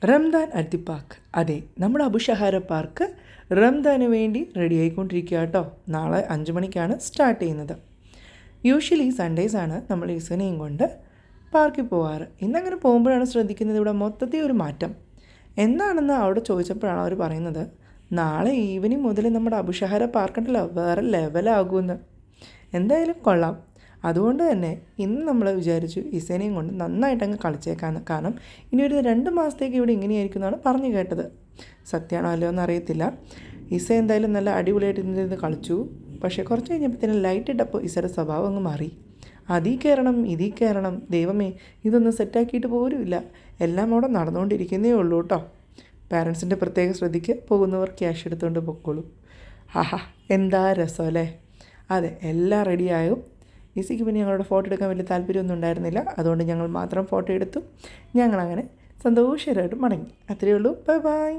Ramadan at the park. അതെ, നമ്മുടെ അബുഷഹാര park Ramadan വേണ്ടി റെഡി ആയിക്കൊണ്ടിരിക്കുക കേട്ടോ. നാളെ 5 മണിക്കാണ് സ്റ്റാർട്ട് ചെയ്യുന്നത്. യൂഷ്വലി സൺഡേയ്സാണ് നമ്മൾ ഇസനെയും കൊണ്ട് പാർക്കിൽ പോവാറ്. ഇന്നങ്ങനെ പോകുമ്പോഴാണ് ശ്രദ്ധിക്കുന്നത് ഇവിടെ മൊത്തത്തിൽ ഒരു മാറ്റം. എന്താണെന്ന് അവിടെ ചോദിച്ചപ്പോഴാണ് അവർ പറയുന്നത്, നാളെ ഈവനിങ് മുതൽ നമ്മുടെ അബുഷഹാര പാർക്കുണ്ടല്ലോ വേറെ ലെവലാകുമെന്ന്. എന്തായാലും കൊള്ളാം. അതുകൊണ്ട് തന്നെ ഇന്ന് നമ്മൾ വിചാരിച്ചു ഇസേനയും കൊണ്ട് നന്നായിട്ടങ്ങ് കളിച്ചേക്കാമെന്ന്. കാരണം ഇനി ഒരു 2 മാസത്തേക്ക് ഇവിടെ ഇങ്ങനെയായിരിക്കും എന്നാണ് പറഞ്ഞു കേട്ടത്. സത്യമാണോ അല്ലയോ എന്നറിയത്തില്ല. ഇസ എന്തായാലും നല്ല അടിപൊളിയായിട്ട് ഇന്നിരുന്ന് കളിച്ചു. പക്ഷേ കുറച്ച് കഴിഞ്ഞപ്പോഴത്തേനും ലൈറ്റ് ഇട്ടപ്പോൾ ഇസയുടെ സ്വഭാവം അങ്ങ് മാറി. അതിൽ കയറണം ഇതിൽ കയറണം, ദൈവമേ ഇതൊന്നും സെറ്റാക്കിയിട്ട് പോരുമില്ല. എല്ലാം അവിടെ നടന്നുകൊണ്ടിരിക്കുന്നേ ഉള്ളൂ കേട്ടോ. പാരൻസിൻ്റെ പ്രത്യേക ശ്രദ്ധിക്ക്, പോകുന്നവർ ക്യാഷ് എടുത്തുകൊണ്ട് പൊക്കോളൂ. ആഹാ, എന്താ രസം അല്ലേ. അതെ, എല്ലാം റെഡിയായും. ഈസിക്ക് പിന്നെ ഞങ്ങളുടെ ഫോട്ടോ എടുക്കാൻ വലിയ താല്പര്യമൊന്നും ഉണ്ടായിരുന്നില്ല. അതുകൊണ്ട് ഞങ്ങൾ മാത്രം ഫോട്ടോ എടുത്തു. ഞങ്ങളങ്ങനെ സന്തോഷകരമായിട്ട് മടങ്ങി. അത്രയേ ഉള്ളൂ. Bye bye.